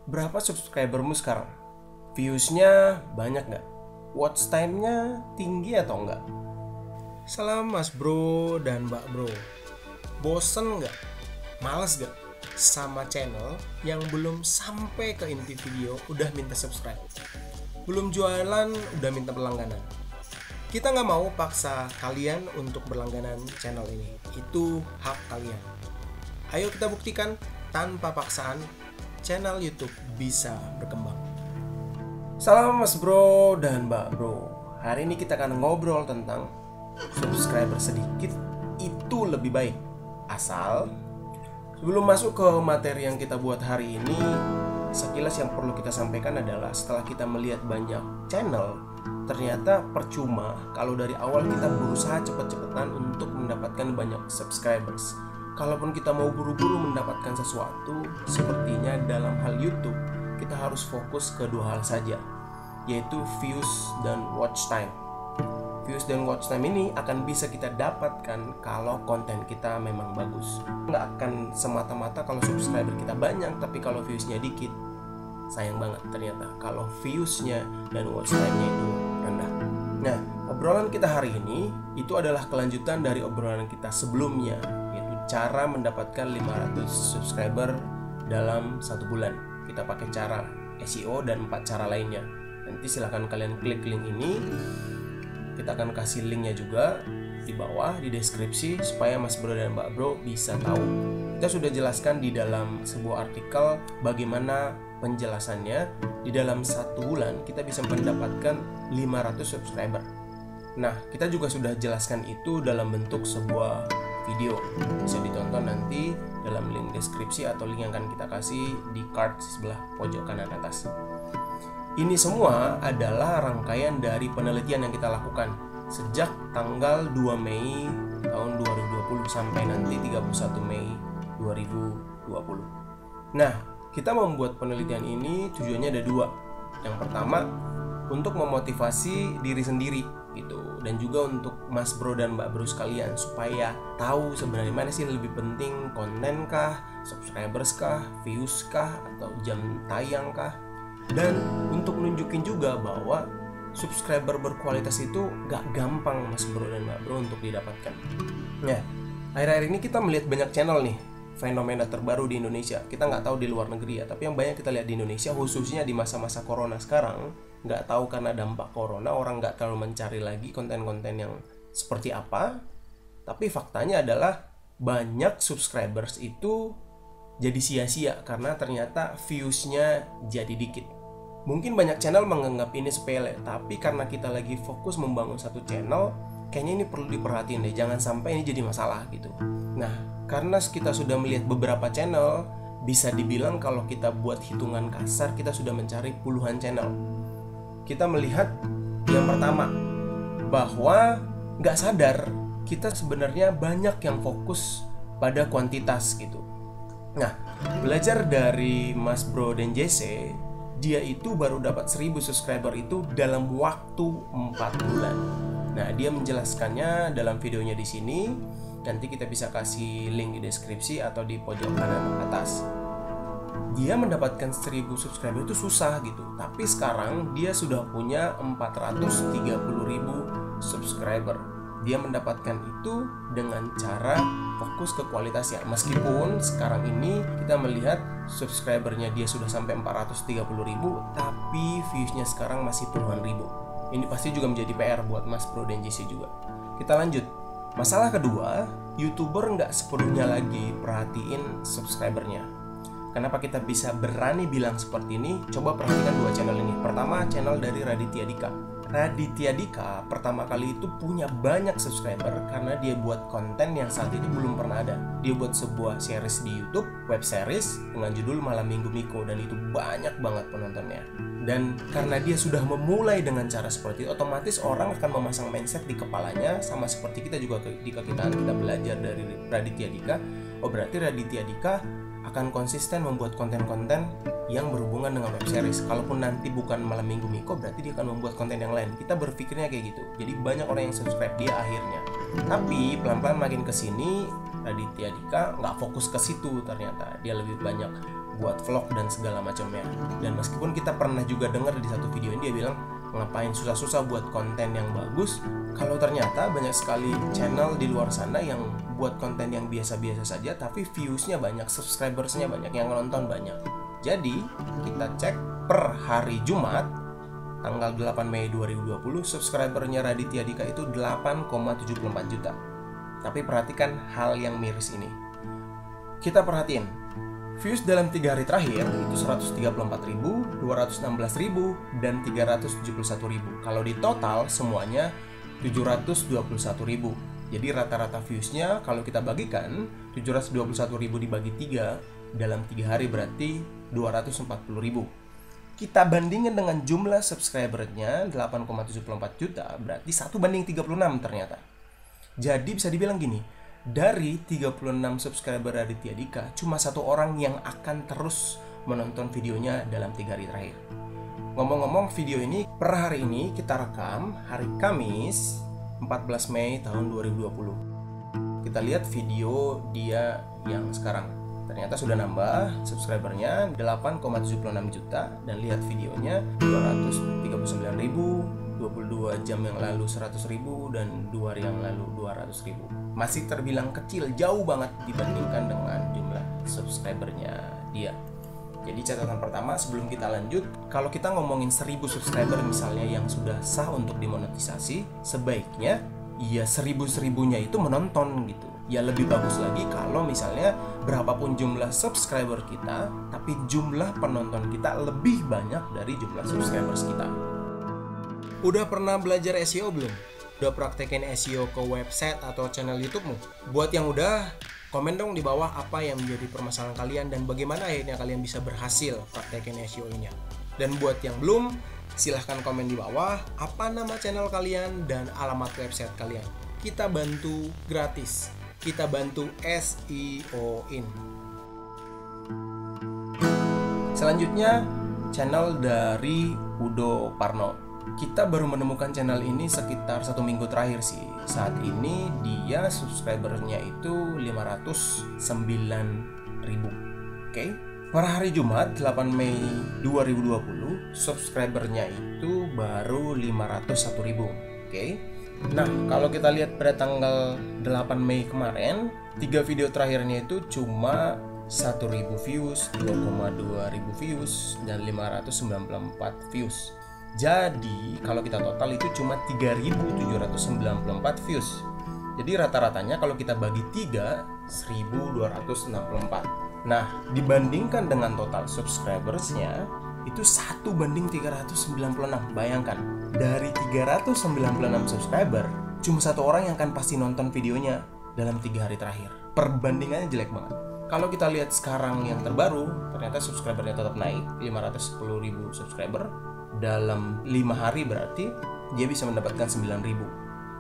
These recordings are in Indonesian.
Berapa subscribermu sekarang? Viewsnya banyak nggak? Watch time-nya tinggi atau enggak? Salam mas bro dan mbak bro. Bosen nggak? Males nggak? Sama channel yang belum sampai ke inti video udah minta subscribe, belum jualan udah minta berlangganan. Kita nggak mau paksa kalian untuk berlangganan channel ini. Itu hak kalian. Ayo kita buktikan tanpa paksaan channel YouTube bisa berkembang. Salam mas bro dan mbak bro. Hari ini kita akan ngobrol tentang subscriber sedikit itu lebih baik. Asal sebelum masuk ke materi yang kita buat hari ini, sekilas yang perlu kita sampaikan adalah setelah kita melihat banyak channel, ternyata percuma kalau dari awal kita berusaha cepet-cepetan untuk mendapatkan banyak subscribers. Kalaupun kita mau buru-buru mendapatkan sesuatu, sepertinya dalam hal YouTube kita harus fokus ke dua hal saja, yaitu views dan watch time. Views dan watch time ini akan bisa kita dapatkan kalau konten kita memang bagus. Nggak akan semata-mata kalau subscriber kita banyak tapi kalau viewsnya dikit. Sayang banget ternyata kalau viewsnya dan watch time-nya itu rendah. Nah, obrolan kita hari ini itu adalah kelanjutan dari obrolan kita sebelumnya, yaitu cara mendapatkan 500 subscriber dalam 1 bulan. Kita pakai cara SEO dan 4 cara lainnya. Nanti silahkan kalian klik link ini. Kita akan kasih linknya juga di bawah di deskripsi supaya mas bro dan mbak bro bisa tahu. Kita sudah jelaskan di dalam sebuah artikel bagaimana penjelasannya. Di dalam 1 bulan kita bisa mendapatkan 500 subscriber. Nah, kita juga sudah jelaskan itu dalam bentuk sebuah video. Bisa ditonton nanti dalam link deskripsi atau link yang akan kita kasih di card sebelah pojok kanan atas. Ini semua adalah rangkaian dari penelitian yang kita lakukan sejak tanggal 2 Mei tahun 2020 sampai nanti 31 Mei 2020. Nah, kita membuat penelitian ini tujuannya ada 2. Yang pertama, untuk memotivasi diri sendiri gitu, dan juga untuk mas bro dan mbak bro sekalian supaya tahu sebenarnya mana sih lebih penting, konten kah, subscribers kah, views kah, atau jam tayang kah. Dan untuk nunjukin juga bahwa subscriber berkualitas itu gak gampang mas bro dan mbak bro untuk didapatkan. Nah, akhir-akhir ini kita melihat banyak channel nih, fenomena terbaru di Indonesia. Kita nggak tahu di luar negeri ya, tapi yang banyak kita lihat di Indonesia, khususnya di masa-masa corona sekarang, nggak tahu karena dampak corona orang nggak terlalu mencari lagi konten-konten yang seperti apa. Tapi faktanya adalah banyak subscribers itu jadi sia-sia karena ternyata viewsnya jadi dikit. Mungkin banyak channel menganggap ini sepele, tapi karena kita lagi fokus membangun satu channel, kayaknya ini perlu diperhatiin deh, jangan sampai ini jadi masalah gitu. Nah, karena kita sudah melihat beberapa channel, bisa dibilang kalau kita buat hitungan kasar, kita sudah mencari puluhan channel. Kita melihat yang pertama, bahwa nggak sadar kita sebenarnya banyak yang fokus pada kuantitas gitu. Nah, belajar dari Mas Bro dan JC, dia itu baru dapat 1000 subscriber itu dalam waktu 4 bulan. Nah, dia menjelaskannya dalam videonya di sini. Nanti kita bisa kasih link di deskripsi atau di pojok kanan atas. Dia mendapatkan 1000 subscriber itu susah gitu. Tapi sekarang dia sudah punya 430.000 subscriber. Dia mendapatkan itu dengan cara fokus ke kualitasnya. Meskipun sekarang ini kita melihat subscribernya dia sudah sampai 430.000, tapi viewsnya sekarang masih puluhan ribu. Ini pasti juga menjadi PR buat Mas Bro dan JC juga. Kita lanjut. Masalah kedua, YouTuber nggak sepenuhnya lagi perhatiin subscribernya. Kenapa kita bisa berani bilang seperti ini? Coba perhatikan 2 channel ini. Pertama, channel dari Raditya Dika. Raditya Dika pertama kali itu punya banyak subscriber karena dia buat konten yang saat itu belum pernah ada. Dia buat sebuah series di YouTube, web series dengan judul Malam Minggu Miko, dan itu banyak banget penontonnya. Dan karena dia sudah memulai dengan cara seperti itu, otomatis orang akan memasang mindset di kepalanya, sama seperti kita juga ketika kita belajar dari Raditya Dika. Oh, berarti Raditya Dika akan konsisten membuat konten-konten yang berhubungan dengan web series. Kalaupun nanti bukan Malam Minggu Miko, berarti dia akan membuat konten yang lain. Kita berpikirnya kayak gitu. Jadi banyak orang yang subscribe dia akhirnya. Tapi pelan-pelan makin kesini Raditya Dika nggak fokus ke situ, ternyata dia lebih banyak buat vlog dan segala macamnya. Dan meskipun kita pernah juga dengar di satu video ini dia bilang ngapain susah-susah buat konten yang bagus, kalau ternyata banyak sekali channel di luar sana yang buat konten yang biasa-biasa saja tapi viewsnya banyak, subscribersnya banyak, yang nonton banyak. Jadi kita cek per hari Jumat tanggal 8 Mei 2020 subscribernya Raditya Dika itu 8,74 juta. Tapi perhatikan hal yang miris ini. Kita perhatiin views dalam 3 hari terakhir itu 134.000, 216.000, dan 371.000. Kalau di total semuanya 721.000. Jadi rata-rata viewsnya kalau kita bagikan 721.000 dibagi 3 dalam 3 hari berarti 240.000. Kita bandingkan dengan jumlah subscribernya 8,74 juta, berarti 1:36 ternyata. Jadi bisa dibilang gini, dari 36 subscriber Raditya Dika, cuma 1 orang yang akan terus menonton videonya dalam 3 hari terakhir. Ngomong-ngomong, video ini per hari ini kita rekam hari Kamis 14 Mei tahun 2020. Kita lihat video dia yang sekarang. Ternyata sudah nambah subscribernya 8,76 juta, dan lihat videonya 239.000, 22 jam yang lalu 100.000, dan 2 hari yang lalu 200.000. Masih terbilang kecil, jauh banget dibandingkan dengan jumlah subscribernya dia. Jadi catatan pertama sebelum kita lanjut, kalau kita ngomongin 1000 subscriber misalnya yang sudah sah untuk dimonetisasi, sebaiknya ya 1000-1000-nya itu menonton gitu. Ya lebih bagus lagi kalau misalnya berapapun jumlah subscriber kita, tapi jumlah penonton kita lebih banyak dari jumlah subscribers kita. Udah pernah belajar SEO belum? Udah praktekin SEO ke website atau channel YouTube-mu? Buat yang udah, komen dong di bawah apa yang menjadi permasalahan kalian dan bagaimana akhirnya kalian bisa berhasil praktekin SEO-nya. Dan buat yang belum, silahkan komen di bawah apa nama channel kalian dan alamat website kalian. Kita bantu gratis. Kita bantu SEO-in. Selanjutnya, channel dari Udo Parno. Kita baru menemukan channel ini sekitar 1 minggu terakhir sih. Saat ini dia subscribernya itu 509.000. Oke. Per hari Jumat 8 Mei 2020 subscribernya itu baru 501.000. Oke. Nah, kalau kita lihat pada tanggal 8 Mei kemarin, 3 video terakhirnya itu cuma 1.000 views, 2,2 ribu views, dan 594 views. Jadi, kalau kita total itu cuma 3.794 views. Jadi rata-ratanya kalau kita bagi 3, 1.264. Nah, dibandingkan dengan total subscribersnya, itu 1:396. Bayangkan, dari 396 subscriber, cuma 1 orang yang akan pasti nonton videonya dalam 3 hari terakhir. Perbandingannya jelek banget. Kalau kita lihat sekarang yang terbaru, ternyata subscribernya tetap naik, 510.000 subscriber. Dalam 5 hari berarti dia bisa mendapatkan 9.000.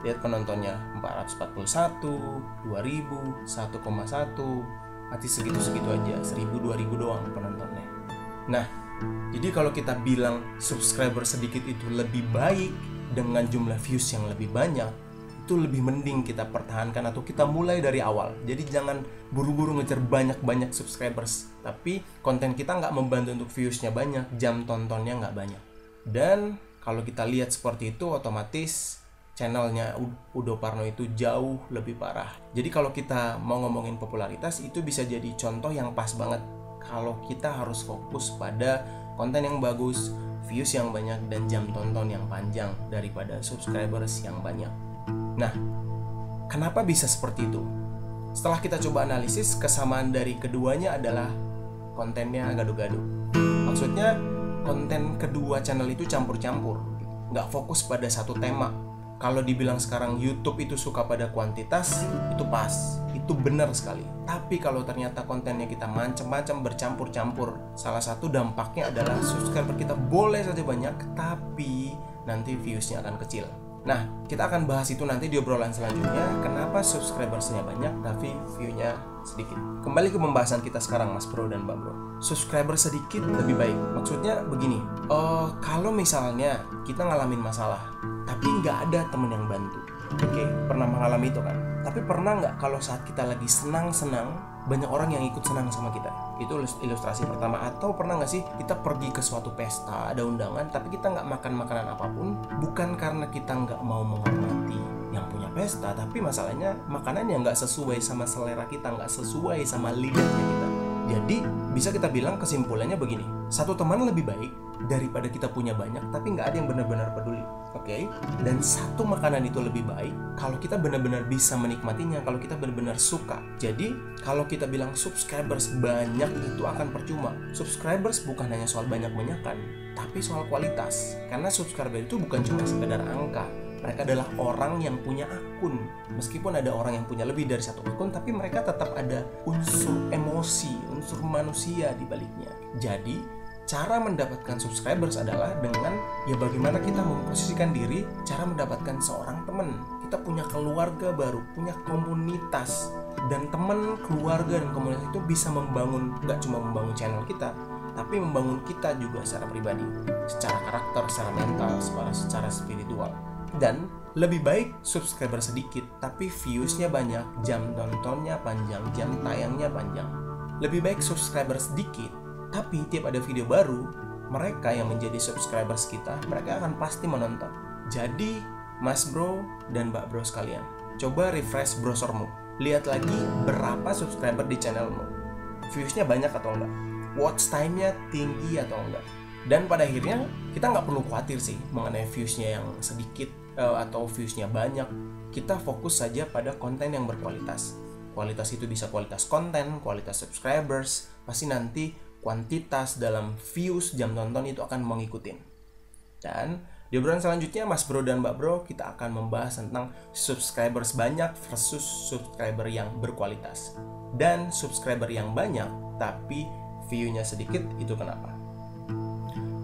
Lihat penontonnya 441, 2.000, 1,1, mati segitu-segitu aja, 1.000, 2.000 doang penontonnya. Nah, jadi kalau kita bilang subscriber sedikit itu lebih baik dengan jumlah views yang lebih banyak, itu lebih mending kita pertahankan atau kita mulai dari awal. Jadi jangan buru-buru ngejar banyak-banyak subscribers, tapi konten kita nggak membantu untuk viewsnya banyak, jam tontonnya nggak banyak. Dan kalau kita lihat seperti itu, otomatis channelnya Udo Parno itu jauh lebih parah. Jadi kalau kita mau ngomongin popularitas, itu bisa jadi contoh yang pas banget. Kalau kita harus fokus pada konten yang bagus, views yang banyak, dan jam tonton yang panjang daripada subscribers yang banyak. Nah, kenapa bisa seperti itu? Setelah kita coba analisis, kesamaan dari keduanya adalah kontennya gaduh-gaduh. Maksudnya, konten kedua channel itu campur-campur, nggak fokus pada satu tema. Kalau dibilang sekarang YouTube itu suka pada kuantitas, itu pas, itu benar sekali. Tapi kalau ternyata kontennya kita macam-macam bercampur-campur, salah satu dampaknya adalah subscriber kita boleh saja banyak, tapi nanti viewsnya akan kecil. Nah, kita akan bahas itu nanti di obrolan selanjutnya. Kenapa subscribersnya banyak tapi view-nya sedikit. Kembali ke pembahasan kita sekarang, Mas Bro dan Mbak Bro. Subscriber sedikit lebih baik. Maksudnya begini, kalau misalnya kita ngalamin masalah tapi nggak ada temen yang bantu, Oke, pernah mengalami itu kan? Tapi pernah nggak kalau saat kita lagi senang-senang, banyak orang yang ikut senang sama kita? Itu ilustrasi pertama. Atau pernah nggak sih kita pergi ke suatu pesta, ada undangan, tapi kita nggak makan makanan apapun, bukan karena kita nggak mau menghormati yang punya pesta, tapi masalahnya makanannya nggak sesuai sama selera kita, nggak sesuai sama lidahnya kita. Jadi bisa kita bilang kesimpulannya begini, satu teman lebih baik daripada kita punya banyak tapi nggak ada yang benar-benar peduli. Oke? Dan satu makanan itu lebih baik kalau kita benar-benar bisa menikmatinya, kalau kita benar-benar suka. Jadi kalau kita bilang subscribers banyak itu akan percuma. Subscribers bukan hanya soal banyak-banyakan, tapi soal kualitas. Karena subscriber itu bukan cuma sekedar angka. Mereka adalah orang yang punya akun. Meskipun ada orang yang punya lebih dari satu akun, tapi mereka tetap ada unsur emosi, unsur manusia di baliknya. Jadi, cara mendapatkan subscribers adalah dengan bagaimana kita memposisikan diri, cara mendapatkan seorang teman. Kita punya keluarga baru, punya komunitas. Dan teman, keluarga, dan komunitas itu bisa membangun, nggak cuma membangun channel kita, tapi membangun kita juga secara pribadi, secara karakter, secara mental, secara spiritual. Dan lebih baik subscriber sedikit tapi viewsnya banyak, jam nontonnya panjang, jam tayangnya panjang. Lebih baik subscriber sedikit tapi tiap ada video baru, mereka yang menjadi subscribers kita, mereka akan pasti menonton. Jadi Mas Bro dan Mbak Bro sekalian, coba refresh browsermu, lihat lagi berapa subscriber di channelmu, viewsnya banyak atau enggak, watch time-nya tinggi atau enggak. Dan pada akhirnya kita nggak perlu khawatir sih mengenai viewsnya yang sedikit atau viewsnya banyak. Kita fokus saja pada konten yang berkualitas. Kualitas itu bisa kualitas konten, kualitas subscribers, pasti nanti kuantitas dalam views, jam nonton itu akan mengikutin. Dan di obrolan selanjutnya Mas Bro dan Mbak Bro, kita akan membahas tentang subscribers banyak versus subscriber yang berkualitas. Dan subscriber yang banyak tapi view-nya sedikit, itu kenapa?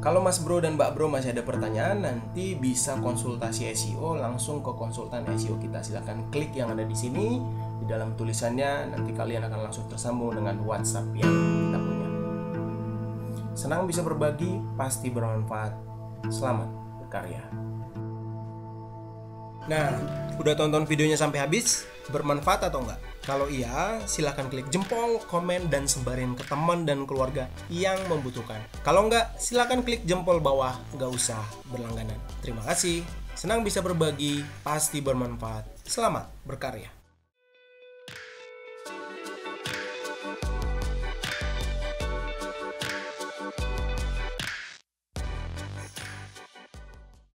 Kalau Mas Bro dan Mbak Bro masih ada pertanyaan, nanti bisa konsultasi SEO langsung ke konsultan SEO kita. Silahkan klik yang ada di sini, di dalam tulisannya nanti kalian akan langsung tersambung dengan WhatsApp yang kita punya. Senang bisa berbagi, pasti bermanfaat. Selamat berkarya. Nah, udah tonton videonya sampai habis? Bermanfaat atau enggak? Kalau iya, silahkan klik jempol, komen, dan sebarin ke teman dan keluarga yang membutuhkan. Kalau enggak, silahkan klik jempol bawah, nggak usah berlangganan. Terima kasih, senang bisa berbagi, pasti bermanfaat. Selamat berkarya.